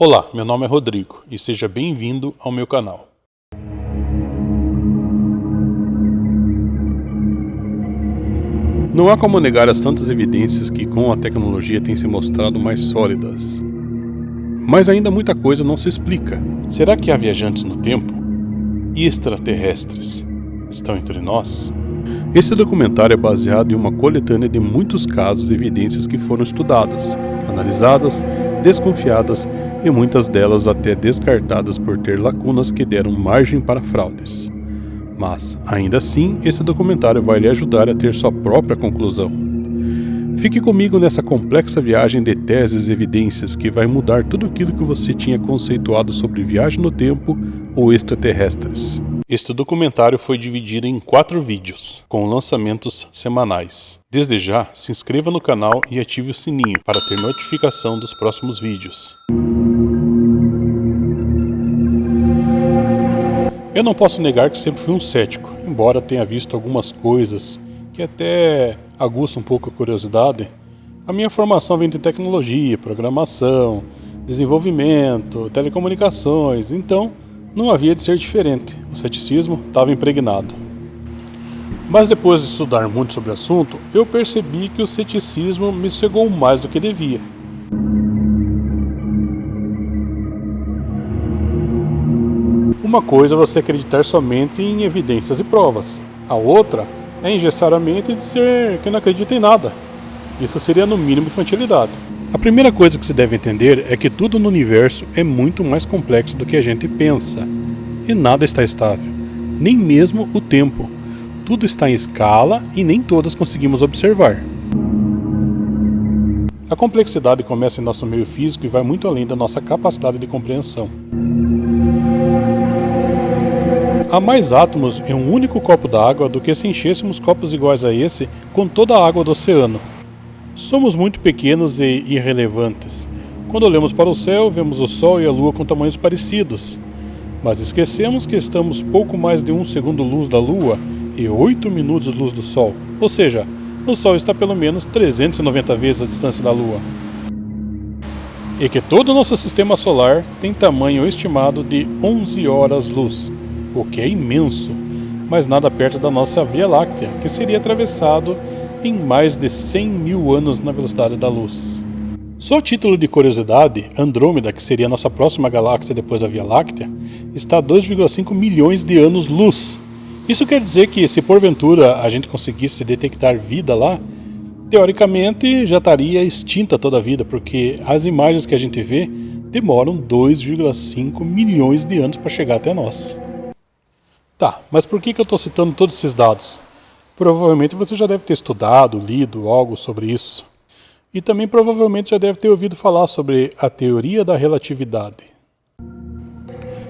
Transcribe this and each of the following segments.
Olá, meu nome é Rodrigo e seja bem-vindo ao meu canal. Não há como negar as tantas evidências que com a tecnologia têm se mostrado mais sólidas. Mas ainda muita coisa não se explica. Será que há viajantes no tempo? E extraterrestres estão entre nós? Esse documentário é baseado em uma coletânea de muitos casos e evidências que foram estudadas, analisadas, desconfiadas e muitas delas até descartadas por ter lacunas que deram margem para fraudes. Mas, ainda assim, esse documentário vai lhe ajudar a ter sua própria conclusão. Fique comigo nessa complexa viagem de teses e evidências que vai mudar tudo aquilo que você tinha conceituado sobre viagem no tempo ou extraterrestres. Este documentário foi dividido em 4 vídeos, com lançamentos semanais. Desde já, se inscreva no canal e ative o sininho para ter notificação dos próximos vídeos. Eu não posso negar que sempre fui um cético, embora tenha visto algumas coisas que até aguçam um pouco a curiosidade. A minha formação vem de tecnologia, programação, desenvolvimento, telecomunicações, então não havia de ser diferente. O ceticismo estava impregnado. Mas depois de estudar muito sobre o assunto, eu percebi que o ceticismo me cegou mais do que devia. Uma coisa é você acreditar somente em evidências e provas. A outra é engessar a mente e dizer que não acredita em nada. Isso seria no mínimo infantilidade. A primeira coisa que se deve entender é que tudo no universo é muito mais complexo do que a gente pensa. E nada está estável. Nem mesmo o tempo. Tudo está em escala e nem todas conseguimos observar. A complexidade começa em nosso meio físico e vai muito além da nossa capacidade de compreensão. Há mais átomos em um único copo d'água do que se enchêssemos copos iguais a esse com toda a água do oceano. Somos muito pequenos e irrelevantes. Quando olhamos para o céu, vemos o Sol e a Lua com tamanhos parecidos. Mas esquecemos que estamos pouco mais de 1 segundo-luz da Lua e 8 minutos-luz do Sol. Ou seja, o Sol está pelo menos 390 vezes a distância da Lua. E que todo o nosso sistema solar tem tamanho estimado de 11 horas-luz. O que é imenso, mas nada perto da nossa Via Láctea, que seria atravessado em mais de 100 mil anos na velocidade da luz. Só a título de curiosidade, Andrômeda, que seria a nossa próxima galáxia depois da Via Láctea, está a 2,5 milhões de anos-luz. Isso quer dizer que, se porventura a gente conseguisse detectar vida lá, teoricamente já estaria extinta toda a vida, porque as imagens que a gente vê demoram 2,5 milhões de anos para chegar até nós. Tá, mas por que eu estou citando todos esses dados? Provavelmente você já deve ter estudado, lido algo sobre isso. E também provavelmente já deve ter ouvido falar sobre a teoria da relatividade.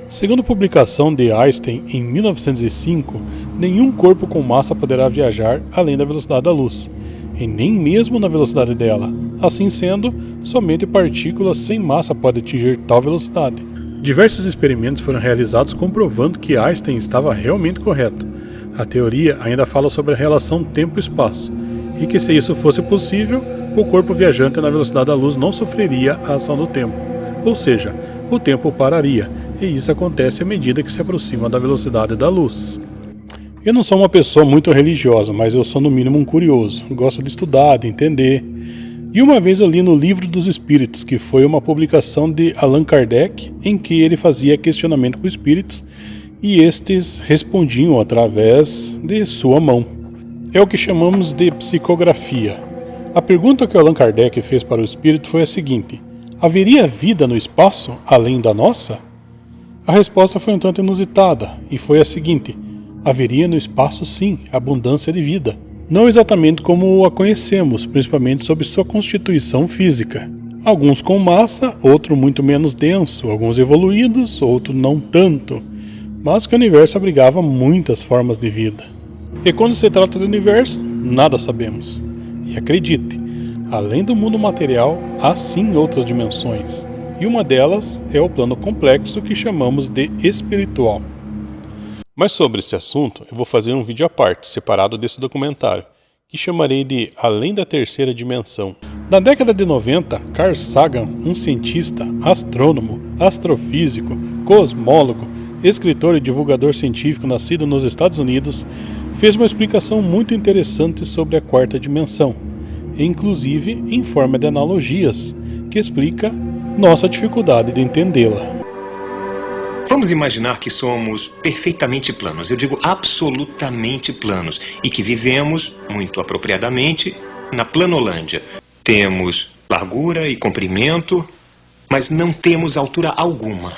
Segundo a publicação de Einstein em 1905, nenhum corpo com massa poderá viajar além da velocidade da luz, e nem mesmo na velocidade dela. Assim sendo, somente partículas sem massa podem atingir tal velocidade. Diversos experimentos foram realizados comprovando que Einstein estava realmente correto. A teoria ainda fala sobre a relação tempo-espaço, e que se isso fosse possível, o corpo viajante na velocidade da luz não sofreria a ação do tempo. Ou seja, o tempo pararia, e isso acontece à medida que se aproxima da velocidade da luz. Eu não sou uma pessoa muito religiosa, mas eu sou no mínimo um curioso. Gosto de estudar, de entender. E uma vez eu li no Livro dos Espíritos, que foi uma publicação de Allan Kardec, em que ele fazia questionamento com espíritos e estes respondiam através de sua mão. É o que chamamos de psicografia. A pergunta que Allan Kardec fez para o espírito foi a seguinte: haveria vida no espaço além da nossa? A resposta foi um tanto inusitada e foi a seguinte: haveria no espaço sim, abundância de vida. Não exatamente como a conhecemos, principalmente sob sua constituição física. Alguns com massa, outro muito menos denso, alguns evoluídos, outro não tanto, mas que o universo abrigava muitas formas de vida. E quando se trata do universo, nada sabemos. E acredite, além do mundo material, há sim outras dimensões, e uma delas é o plano complexo que chamamos de espiritual. Mas sobre esse assunto, eu vou fazer um vídeo à parte, separado desse documentário, que chamarei de Além da Terceira Dimensão. Na década de 90, Carl Sagan, um cientista, astrônomo, astrofísico, cosmólogo, escritor e divulgador científico nascido nos Estados Unidos, fez uma explicação muito interessante sobre a quarta dimensão, inclusive em forma de analogias, que explica nossa dificuldade de entendê-la. Vamos imaginar que somos perfeitamente planos, eu digo absolutamente planos, e que vivemos, muito apropriadamente, na Planolândia. Temos largura e comprimento, mas não temos altura alguma.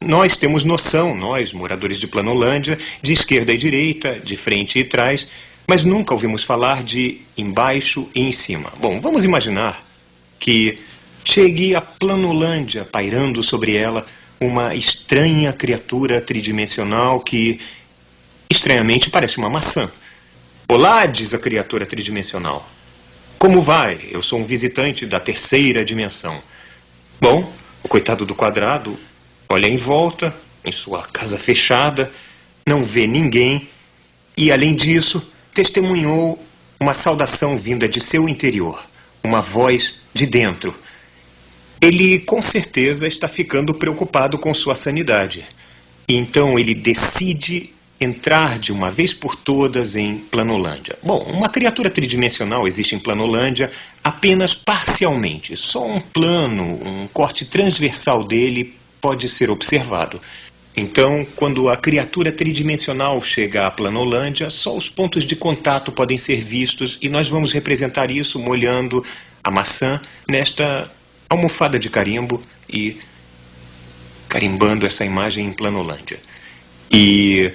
Nós temos noção, nós, moradores de Planolândia, de esquerda e direita, de frente e trás, mas nunca ouvimos falar de embaixo e em cima. Bom, vamos imaginar que chegue a Planolândia, pairando sobre ela uma estranha criatura tridimensional que, estranhamente, parece uma maçã. Olá, diz a criatura tridimensional. Como vai? Eu sou um visitante da terceira dimensão. Bom, o coitado do quadrado olha em volta, em sua casa fechada, não vê ninguém e, além disso, testemunhou uma saudação vinda de seu interior, uma voz de dentro. Ele, com certeza, está ficando preocupado com sua sanidade. E então ele decide entrar de uma vez por todas em Planolândia. Bom, uma criatura tridimensional existe em Planolândia apenas parcialmente. Só um plano, um corte transversal dele pode ser observado. Então, quando a criatura tridimensional chega à Planolândia, só os pontos de contato podem ser vistos e nós vamos representar isso molhando a maçã nesta almofada de carimbo e carimbando essa imagem em Planolândia. E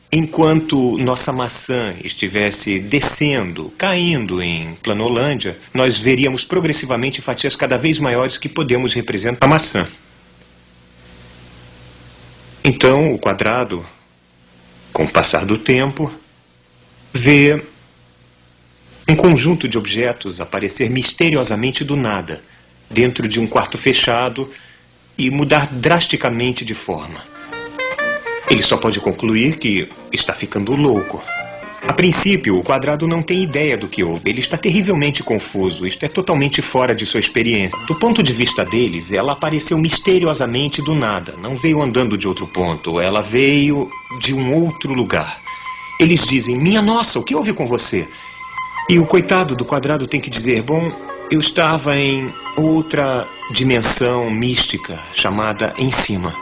enquanto nossa maçã estivesse descendo, caindo em Planolândia, nós veríamos progressivamente fatias cada vez maiores que podemos representar a maçã. Então, o quadrado, com o passar do tempo, vê um conjunto de objetos aparecer misteriosamente do nada, dentro de um quarto fechado e mudar drasticamente de forma. Ele só pode concluir que está ficando louco. A princípio, o quadrado não tem ideia do que houve. Ele está terrivelmente confuso. Isto é totalmente fora de sua experiência. Do ponto de vista deles, ela apareceu misteriosamente do nada. Não veio andando de outro ponto. Ela veio de um outro lugar. Eles dizem, minha nossa, o que houve com você? E o coitado do quadrado tem que dizer, bom, eu estava em outra dimensão mística, chamada em cima.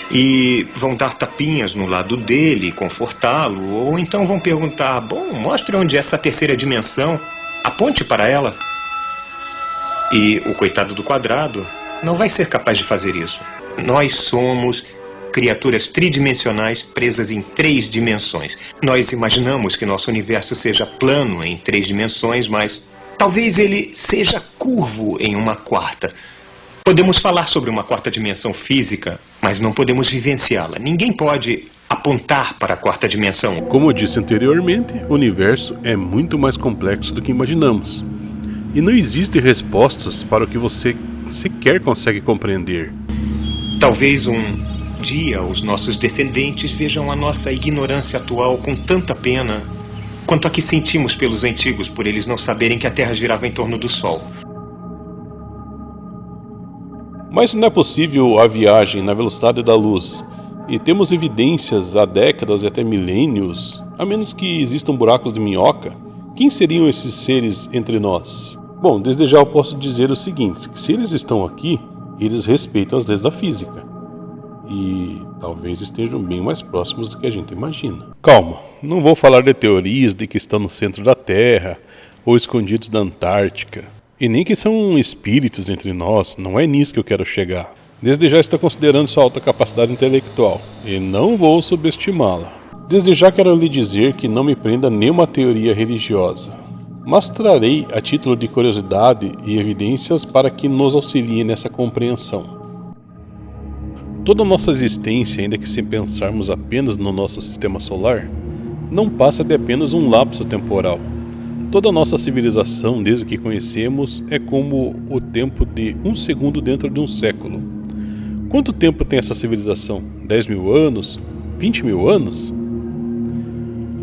E vão dar tapinhas no lado dele, confortá-lo, ou então vão perguntar, bom, mostre onde é essa terceira dimensão, aponte para ela. E o coitado do quadrado não vai ser capaz de fazer isso. Nós somos criaturas tridimensionais presas em 3 dimensões. Nós imaginamos que nosso universo seja plano em 3 dimensões, mas talvez ele seja curvo em uma quarta. Podemos falar sobre uma quarta dimensão física, mas não podemos vivenciá-la. Ninguém pode apontar para a quarta dimensão. Como eu disse anteriormente, o universo é muito mais complexo do que imaginamos. E não existem respostas para o que você sequer consegue compreender. Talvez um dia os nossos descendentes vejam a nossa ignorância atual com tanta pena quanto a que sentimos pelos antigos por eles não saberem que a Terra girava em torno do Sol. Mas não é possível a viagem na velocidade da luz, e temos evidências há décadas e até milênios, a menos que existam buracos de minhoca. Quem seriam esses seres entre nós? Bom, desde já eu posso dizer o seguinte, que se eles estão aqui, eles respeitam as leis da física. E talvez estejam bem mais próximos do que a gente imagina. Calma, não vou falar de teorias de que estão no centro da Terra, ou escondidos na Antártica. E nem que são espíritos entre nós, não é nisso que eu quero chegar. Desde já está considerando sua alta capacidade intelectual, e não vou subestimá-la. Desde já quero lhe dizer que não me prenda nenhuma teoria religiosa, mas trarei a título de curiosidade e evidências para que nos auxilie nessa compreensão. Toda a nossa existência, ainda que se pensarmos apenas no nosso sistema solar, não passa de apenas um lapso temporal. Toda a nossa civilização, desde que conhecemos, é como o tempo de um segundo dentro de um século. Quanto tempo tem essa civilização? 10 mil anos? 20 mil anos?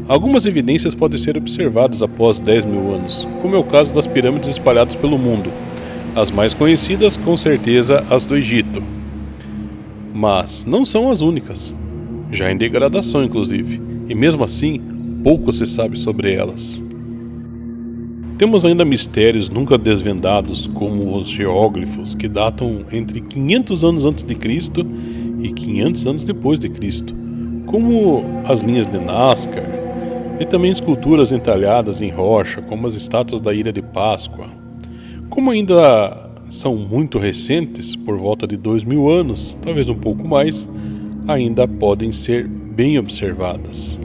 Algumas evidências podem ser observadas após 10 mil anos, como é o caso das pirâmides espalhadas pelo mundo. As mais conhecidas, com certeza, as do Egito. Mas não são as únicas, já em degradação inclusive, e mesmo assim, pouco se sabe sobre elas. Temos ainda mistérios nunca desvendados, como os geóglifos, que datam entre 500 anos antes de Cristo e 500 anos depois de Cristo, como as linhas de Nazca, e também esculturas entalhadas em rocha, como as estátuas da Ilha de Páscoa. Como ainda são muito recentes, por volta de 2000 anos, talvez um pouco mais, ainda podem ser bem observadas.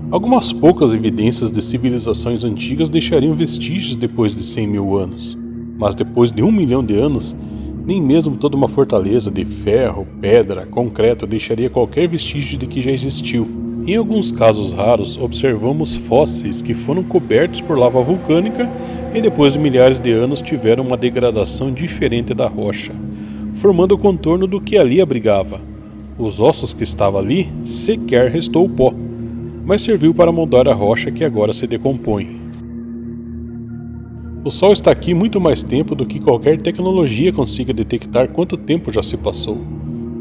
Algumas poucas evidências de civilizações antigas deixariam vestígios depois de 100 mil anos, mas depois de 1 milhão de anos, nem mesmo toda uma fortaleza de ferro, pedra, concreto deixaria qualquer vestígio de que já existiu. Em alguns casos raros, observamos fósseis que foram cobertos por lava vulcânica e depois de milhares de anos tiveram uma degradação diferente da rocha, formando o contorno do que ali abrigava. Os ossos que estavam ali sequer restou o pó, mas serviu para moldar a rocha que agora se decompõe. O Sol está aqui muito mais tempo do que qualquer tecnologia consiga detectar quanto tempo já se passou,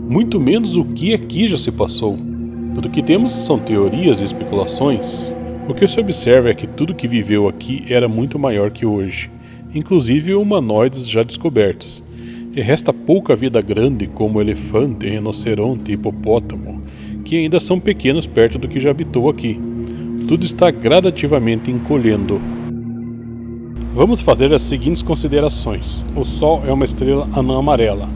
muito menos o que aqui já se passou. Tudo que temos são teorias e especulações. O que se observa é que tudo que viveu aqui era muito maior que hoje, inclusive humanoides já descobertos, e resta pouca vida grande como elefante, rinoceronte e hipopótamo, que ainda são pequenos perto do que já habitou aqui. Tudo está gradativamente encolhendo. Vamos fazer as seguintes considerações. O Sol é uma estrela anã amarela,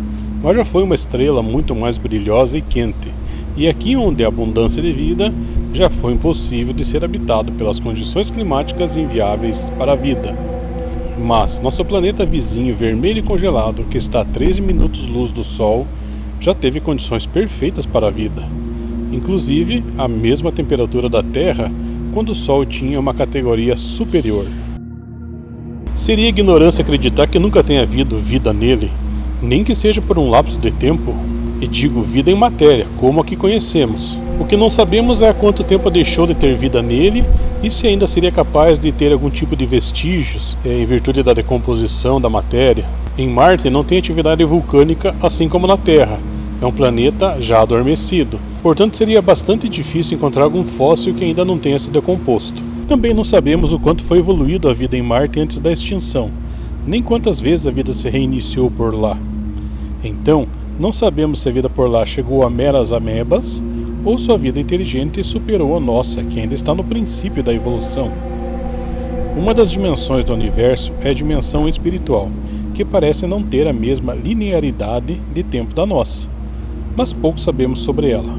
mas já foi uma estrela muito mais brilhosa e quente, e aqui onde há abundância de vida, já foi impossível de ser habitado pelas condições climáticas inviáveis para a vida. Mas nosso planeta vizinho vermelho e congelado, que está a 13 minutos-luz do Sol, já teve condições perfeitas para a vida. Inclusive, a mesma temperatura da Terra quando o Sol tinha uma categoria superior. Seria ignorância acreditar que nunca tenha havido vida nele, nem que seja por um lapso de tempo, e digo vida em matéria, como a que conhecemos. O que não sabemos é há quanto tempo deixou de ter vida nele e se ainda seria capaz de ter algum tipo de vestígios em virtude da decomposição da matéria. Em Marte não tem atividade vulcânica assim como na Terra, é um planeta já adormecido. Portanto, seria bastante difícil encontrar algum fóssil que ainda não tenha se decomposto. Também não sabemos o quanto foi evoluído a vida em Marte antes da extinção, nem quantas vezes a vida se reiniciou por lá. Então, não sabemos se a vida por lá chegou a meras amebas ou sua vida inteligente superou a nossa, que ainda está no princípio da evolução. Uma das dimensões do universo é a dimensão espiritual, que parece não ter a mesma linearidade de tempo da nossa, mas pouco sabemos sobre ela.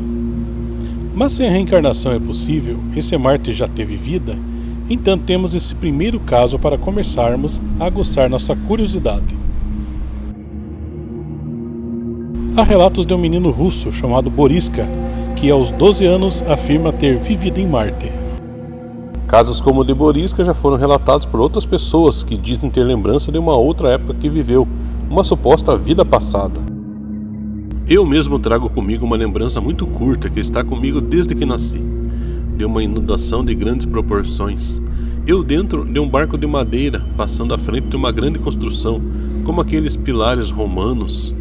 Mas se a reencarnação é possível e se Marte já teve vida, então temos esse primeiro caso para começarmos a aguçar nossa curiosidade. Há relatos de um menino russo chamado Boriska, que aos 12 anos afirma ter vivido em Marte. Casos como o de Boriska já foram relatados por outras pessoas que dizem ter lembrança de uma outra época que viveu, uma suposta vida passada. Eu mesmo trago comigo uma lembrança muito curta que está comigo desde que nasci, de uma inundação de grandes proporções. Eu dentro de um barco de madeira, passando à frente de uma grande construção, como aqueles pilares romanos.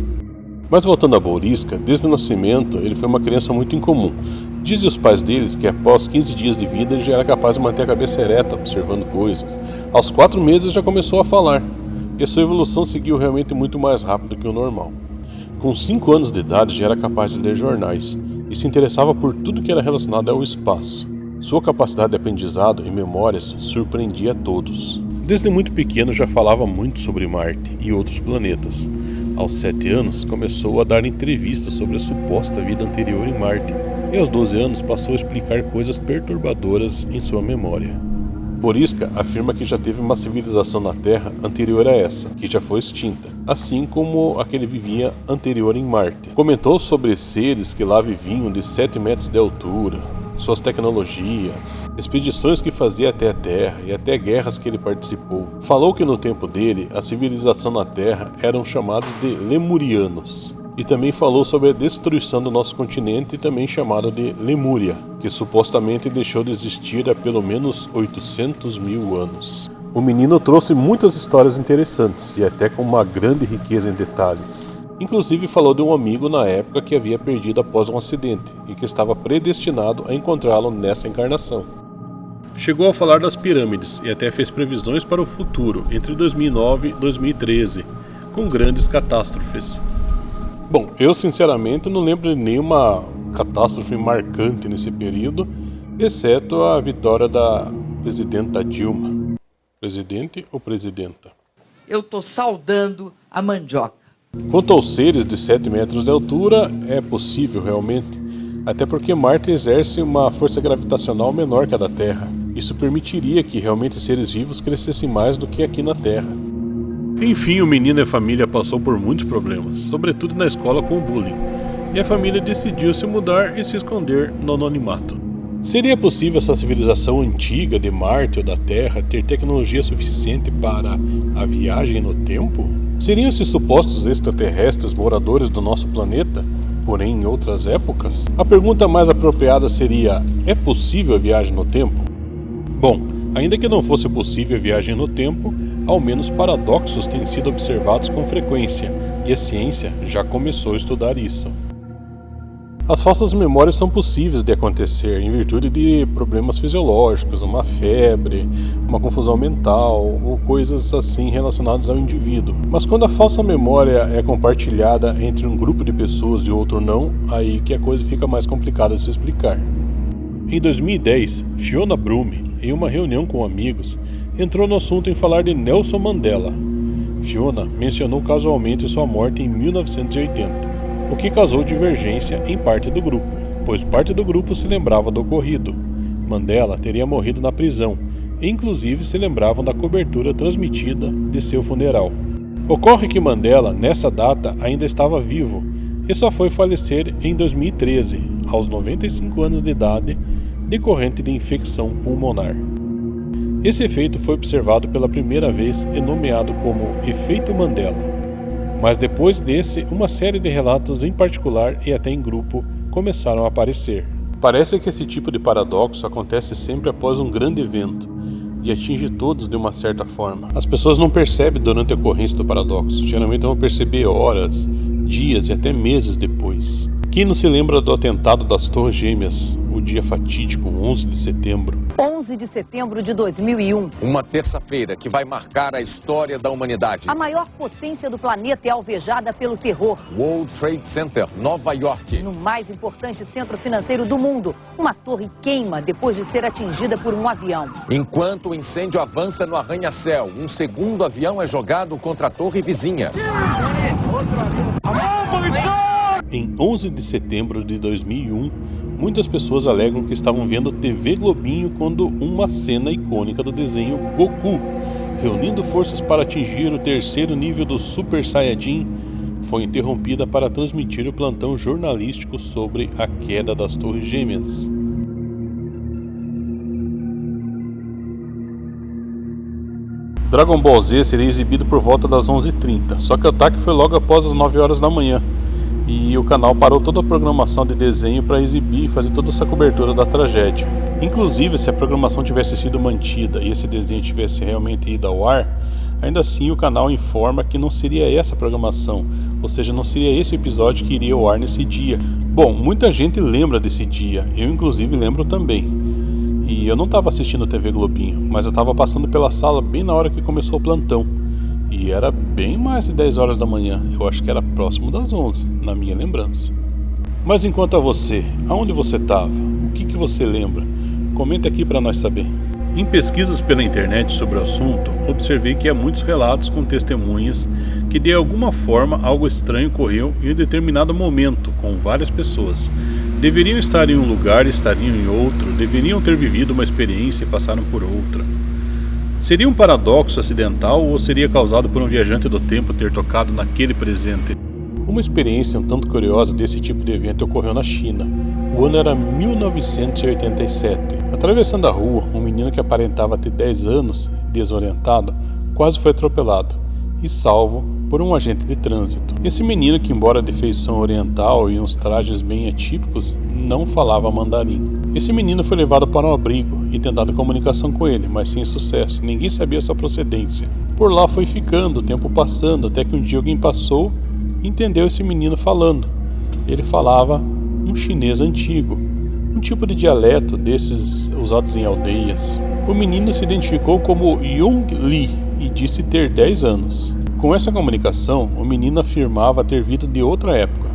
Mas voltando a Boriska, desde o nascimento ele foi uma criança muito incomum. Dizem os pais deles que após 15 dias de vida ele já era capaz de manter a cabeça ereta, observando coisas. Aos 4 meses já começou a falar, e a sua evolução seguiu realmente muito mais rápido que o normal. Com 5 anos de idade já era capaz de ler jornais, e se interessava por tudo que era relacionado ao espaço. Sua capacidade de aprendizado e memórias surpreendia a todos. Desde muito pequeno já falava muito sobre Marte e outros planetas. Aos 7 anos, começou a dar entrevistas sobre a suposta vida anterior em Marte, e aos 12 anos passou a explicar coisas perturbadoras em sua memória. Boriska afirma que já teve uma civilização na Terra anterior a essa, que já foi extinta, assim como a que ele vivia anterior em Marte. Comentou sobre seres que lá viviam de 7 metros de altura, suas tecnologias, expedições que fazia até a Terra e até guerras que ele participou. Falou que no tempo dele, a civilização na Terra eram chamados de Lemurianos. E também falou sobre a destruição do nosso continente, também chamado de Lemúria, que supostamente deixou de existir há pelo menos 800 mil anos. O menino trouxe muitas histórias interessantes e até com uma grande riqueza em detalhes. Inclusive falou de um amigo na época que havia perdido após um acidente e que estava predestinado a encontrá-lo nessa encarnação. Chegou a falar das pirâmides e até fez previsões para o futuro, entre 2009 e 2013, com grandes catástrofes. Bom, eu sinceramente não lembro de nenhuma catástrofe marcante nesse período, exceto a vitória da presidenta Dilma. Presidente ou presidenta? Eu tô saudando a mandioca. Quanto aos seres de 7 metros de altura, é possível realmente, até porque Marte exerce uma força gravitacional menor que a da Terra. Isso permitiria que realmente seres vivos crescessem mais do que aqui na Terra. Enfim, o menino e a família passou por muitos problemas, sobretudo na escola com o bullying, e a família decidiu se mudar e se esconder no anonimato. Seria possível essa civilização antiga de Marte ou da Terra ter tecnologia suficiente para a viagem no tempo? Seriam esses supostos extraterrestres moradores do nosso planeta, porém em outras épocas? A pergunta mais apropriada seria: é possível a viagem no tempo? Bom, ainda que não fosse possível a viagem no tempo, ao menos paradoxos têm sido observados com frequência, e a ciência já começou a estudar isso. As falsas memórias são possíveis de acontecer em virtude de problemas fisiológicos, uma febre, uma confusão mental ou coisas assim relacionadas ao indivíduo. Mas quando a falsa memória é compartilhada entre um grupo de pessoas e outro não, aí que a coisa fica mais complicada de se explicar. Em 2010, Fiona Brume, em uma reunião com amigos, entrou no assunto em falar de Nelson Mandela. Fiona mencionou casualmente sua morte em 1980. O que causou divergência em parte do grupo, pois parte do grupo se lembrava do ocorrido. Mandela teria morrido na prisão, e inclusive se lembravam da cobertura transmitida de seu funeral. Ocorre que Mandela, nessa data, ainda estava vivo, e só foi falecer em 2013, aos 95 anos de idade, decorrente de infecção pulmonar. Esse efeito foi observado pela primeira vez e nomeado como Efeito Mandela. Mas depois desse, uma série de relatos em particular e até em grupo começaram a aparecer. Parece que esse tipo de paradoxo acontece sempre após um grande evento e atinge todos de uma certa forma. As pessoas não percebem durante a ocorrência do paradoxo, geralmente vão perceber horas, dias e até meses depois. Quem não se lembra do atentado das Torres Gêmeas, o dia fatídico, 11 de setembro? 11 de setembro de 2001. Uma terça-feira que vai marcar a história da humanidade. A maior potência do planeta é alvejada pelo terror. World Trade Center, Nova York. No mais importante centro financeiro do mundo, uma torre queima depois de ser atingida por um avião. Enquanto o incêndio avança no arranha-céu, um segundo avião é jogado contra a torre vizinha. Em 11 de setembro de 2001, muitas pessoas alegam que estavam vendo TV Globinho quando uma cena icônica do desenho Goku, reunindo forças para atingir o terceiro nível do Super Saiyajin, foi interrompida para transmitir o plantão jornalístico sobre a queda das Torres Gêmeas. Dragon Ball Z seria exibido por volta das 11h30, só que o ataque foi logo após as 9 horas da manhã. E o canal parou toda a programação de desenho para exibir e fazer toda essa cobertura da tragédia. Inclusive, se a programação tivesse sido mantida e esse desenho tivesse realmente ido ao ar, ainda assim o canal informa que não seria essa a programação, ou seja, não seria esse o episódio que iria ao ar nesse dia. Bom, muita gente lembra desse dia, eu inclusive lembro também. E eu não estava assistindo a TV Globinho, mas eu estava passando pela sala bem na hora que começou o plantão. E era bem mais de 10 horas da manhã, eu acho que era próximo das 11, na minha lembrança. Mas enquanto a você, aonde você estava? O que você lembra? Comenta aqui para nós saber. Em pesquisas pela internet sobre o assunto, observei que há muitos relatos com testemunhas que de alguma forma algo estranho ocorreu em um determinado momento com várias pessoas. Deveriam estar em um lugar e estariam em outro, deveriam ter vivido uma experiência e passaram por outra. Seria um paradoxo acidental ou seria causado por um viajante do tempo ter tocado naquele presente? Uma experiência um tanto curiosa desse tipo de evento ocorreu na China. O ano era 1987. Atravessando a rua, um menino que aparentava ter 10 anos, desorientado, quase foi atropelado. E salvo, por um agente de trânsito. Esse menino, que embora de feição oriental e uns trajes bem atípicos, não falava mandarim. Esse menino foi levado para um abrigo e tentado comunicação com ele, mas sem sucesso. Ninguém sabia sua procedência. Por lá foi ficando, o tempo passando, até que um dia alguém passou e entendeu esse menino falando. Ele falava um chinês antigo, um tipo de dialeto desses usados em aldeias. O menino se identificou como Young Li e disse ter 10 anos. Com essa comunicação, o menino afirmava ter vindo de outra época,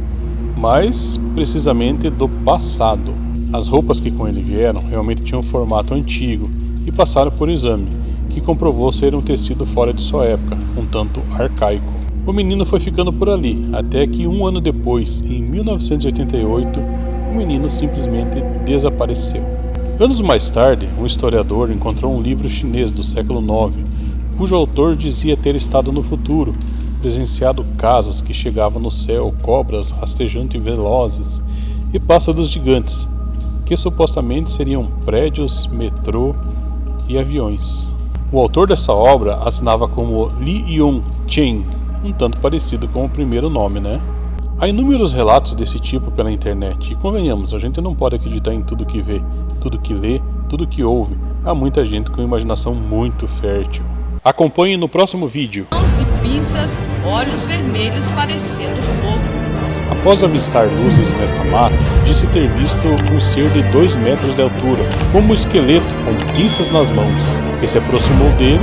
mas precisamente do passado. As roupas que com ele vieram realmente tinham um formato antigo e passaram por exame, que comprovou ser um tecido fora de sua época, um tanto arcaico. O menino foi ficando por ali, até que um ano depois, em 1988, o menino simplesmente desapareceu. Anos mais tarde, um historiador encontrou um livro chinês do século IX, cujo autor dizia ter estado no futuro, presenciado casas que chegavam no céu, cobras rastejando e velozes e pássaros gigantes, que supostamente seriam prédios, metrô e aviões. O autor dessa obra assinava como Li Yong-chen, um tanto parecido com o primeiro nome, né? Há inúmeros relatos desse tipo pela internet, e convenhamos, a gente não pode acreditar em tudo que vê, tudo que lê, tudo que ouve. Há muita gente com imaginação muito fértil. Acompanhe no próximo vídeo. Mãos de pinças, olhos vermelhos parecendo fogo. Após avistar luzes nesta mata, disse ter visto um ser de 2 metros de altura, como um esqueleto com pinças nas mãos, que se aproximou dele